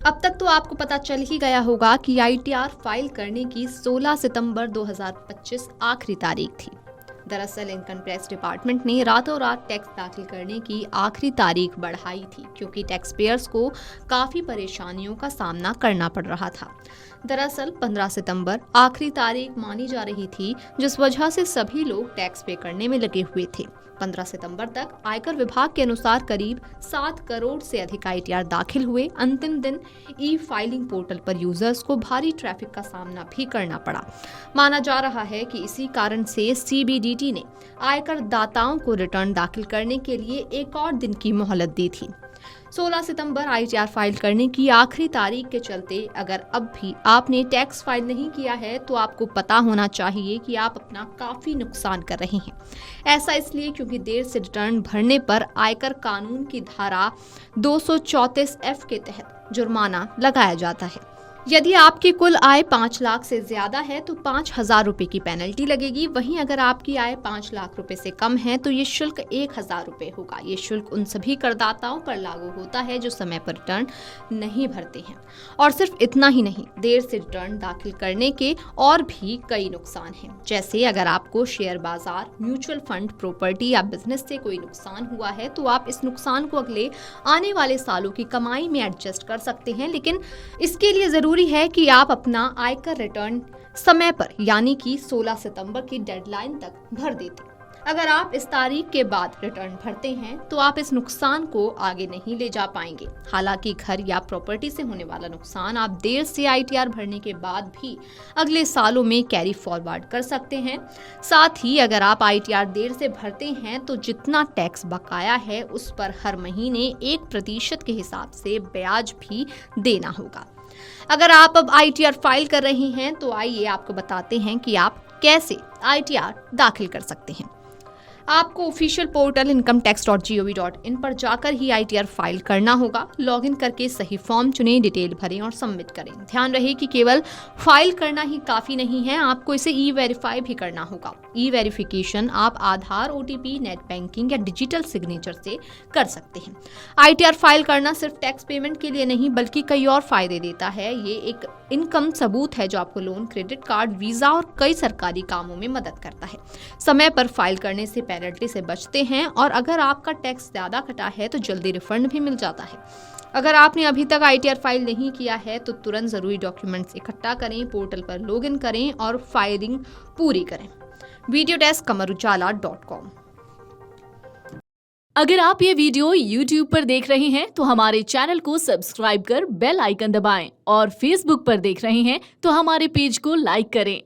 अब तक तो आपको पता चल ही गया होगा कि आईटीआर फाइल करने की 16 सितंबर 2025 आखिरी तारीख थी। दरअसल इनकम टैक्स डिपार्टमेंट ने रातों रात टैक्स दाखिल करने की आखिरी तारीख बढ़ाई थी, क्योंकि टैक्स पेयर्स को काफ़ी परेशानियों का सामना करना पड़ रहा था। दरअसल 15 सितंबर आखिरी तारीख मानी जा रही थी, जिस वजह से सभी लोग टैक्स पे करने में लगे हुए थे। 15 सितंबर तक आयकर विभाग के अनुसार करीब 7 करोड़ से अधिक आईटीआर दाखिल हुए। अंतिम दिन ई फाइलिंग पोर्टल पर यूजर्स को भारी ट्रैफिक का सामना भी करना पड़ा। माना जा रहा है कि इसी कारण से सीबीडीटी ने आयकर दाताओं को रिटर्न दाखिल करने के लिए एक और दिन की मोहलत दी थी। 16 सितंबर आईटीआर फाइल करने की आखिरी तारीख के चलते अगर अब भी आपने टैक्स फाइल नहीं किया है तो आपको पता होना चाहिए कि आप अपना काफी नुकसान कर रहे हैं। ऐसा इसलिए क्योंकि देर से रिटर्न भरने पर आयकर कानून की धारा 234F के तहत जुर्माना लगाया जाता है। यदि आपकी कुल आय 5 लाख से ज्यादा है तो 5,000 रुपए की पेनल्टी लगेगी। वहीं अगर आपकी आय 5 लाख रुपए से कम है तो ये शुल्क 1,000 रुपए होगा। ये शुल्क उन सभी करदाताओं पर लागू होता है जो समय पर रिटर्न नहीं भरते हैं। और सिर्फ इतना ही नहीं, देर से रिटर्न दाखिल करने के और भी कई नुकसान हैं। जैसे अगर आपको शेयर बाजार, म्यूचुअल फंड, प्रॉपर्टी या बिजनेस से कोई नुकसान हुआ है तो आप इस नुकसान को अगले आने वाले सालों की कमाई में एडजस्ट कर सकते हैं, लेकिन इसके लिए जरूरी है कि आप अपना आयकर रिटर्न समय पर यानी कि 16 सितंबर की डेडलाइन तक भर देते। अगर आप इस तारीख के बाद रिटर्न भरते हैं तो आप इस नुकसान को आगे नहीं ले जा पाएंगे। हालांकि घर या प्रॉपर्टी से होने वाला नुकसान आप देर से आईटीआर भरने के बाद भी अगले सालों में कैरी फॉरवर्ड कर सकते हैं। साथ ही अगर आप आईटीआर देर से भरते हैं तो जितना टैक्स बकाया है उस पर हर महीने 1% के हिसाब से ब्याज भी देना होगा। अगर आप अब आईटीआर फाइल कर रहे हैं तो आइए आपको बताते हैं कि आप कैसे आईटीआर दाखिल कर सकते हैं। आपको ऑफिशियल पोर्टल incometax.gov.in पर जाकर ही आईटीआर फाइल करना होगा। लॉगिन करके सही फॉर्म चुनें, डिटेल भरें और सबमिट करें। ध्यान रहे कि केवल फाइल करना ही काफी नहीं है, आपको इसे ई वेरीफाई भी करना होगा। ई वेरिफिकेशन आप आधार, ओटीपी, नेट बैंकिंग या डिजिटल सिग्नेचर से कर सकते हैं। आईटीआर फाइल करना सिर्फ टैक्स पेमेंट के लिए नहीं बल्कि कई और फायदे देता है। ये एक इनकम सबूत है जो आपको लोन, क्रेडिट कार्ड, वीजा और कई सरकारी कामों में मदद करता है। समय पर फाइल करने से पेनल्टी से बचते हैं और अगर आपका टैक्स ज्यादा कटा है तो जल्दी रिफंड भी मिल जाता है। अगर आपने अभी तक आईटीआर फाइल नहीं किया है तो तुरंत जरूरी डॉक्यूमेंट्स इकट्ठा करें, पोर्टल पर लॉगिन करें और फाइलिंग पूरी करें। Video desk amarujala.com। अगर आप ये वीडियो YouTube पर देख रहे हैं तो हमारे चैनल को सब्सक्राइब कर बेल आइकन दबाएं और Facebook पर देख रहे हैं तो हमारे पेज को लाइक करें।